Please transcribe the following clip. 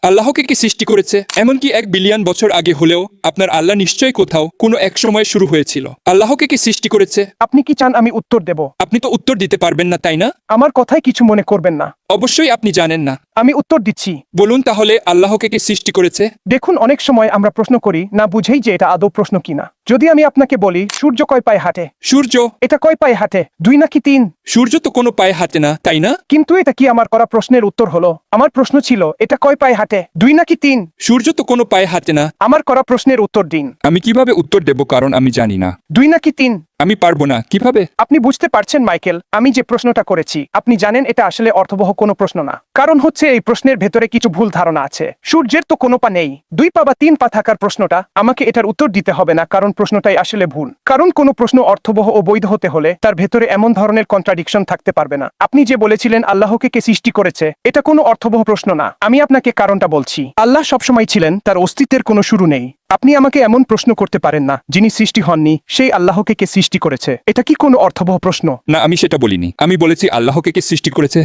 আল্লাহকে কি সৃষ্টি করেছে? এমনকি 1 বিলিয়ন বছর আগে হলেও আপনার আল্লাহ নিশ্চয়ই কোথাও কোনো এক সময় শুরু হয়েছিল। আল্লাহকে কি সৃষ্টি করেছে? আপনি কি চান আমি উত্তর দেব? আপনি তো উত্তর দিতে পারবেন না, তাই না? আমার কথায় কিছু মনে করবেন না। অবশ্যই আপনি জানেন না। আমি উত্তর দিচ্ছি। বলুন তাহলে, আল্লাহকে কি সৃষ্টি করেছে? দেখুন, অনেক সময় আমরা প্রশ্ন করি না বুঝেই যে এটা আদৌ প্রশ্ন কিনা। যদি আমি আপনাকে বলি সূর্য কয় পায়ে হাঁটে, সূর্য? এটা কয় পায়ে হাঁটে, 2 নাকি 3? সূর্য তো কোনো পায়ে হাঁটে না, তাই না? কিন্তু এটা কি আমার করা প্রশ্নের উত্তর হলো? আমার প্রশ্ন ছিল এটা কয় পায়ে হাঁটে, 2 নাকি 3? সূর্য তো কোনো পায়ে হাঁটে না। আমার করা প্রশ্নের উত্তর দিন। আমি কিভাবে উত্তর দেব, কারণ আমি জানি না। 2 নাকি 3? আমি পারবো না। কিভাবে? আপনি বুঝতে পারছেন মাইকেল, আমি যে প্রশ্নটা করেছি আপনি জানেন এটা আসলে অর্থবহ কোনো প্রশ্ন না। কারণ হচ্ছে এই প্রশ্নের ভেতরে কিছু ভুল ধারণা আছে। সূর্যের তো কোনো পা নেই, 2 পা বা 3 পা থাকার প্রশ্নটা আমাকে এটার উত্তর দিতে হবে না, কারণ প্রশ্নটাই আসলে ভুল। কারণ কোনো প্রশ্ন অর্থবহ ও বৈধ হতে হলে তার ভেতরে এমন ধরনের কন্ট্রাডিকশন থাকতে পারবে না। আপনি যে বলেছিলেন আল্লাহকে কে সৃষ্টি করেছে, এটা কোনো অর্থবহ প্রশ্ন না। আমি আপনাকে কারণটা বলছি। আল্লাহ সবসময় ছিলেন, তার অস্তিত্বের কোনো শুরু নেই। আপনি আমাকে এমন প্রশ্ন করতে পারেন না যিনি সৃষ্টি হননি সেই আল্লাহকে কে সৃষ্টি করেছে। এটা কি কোনো অর্থবহ প্রশ্ন? না, আমি সেটা বলিনি। আমি বলেছি আল্লাহকে কি সৃষ্টি করেছে।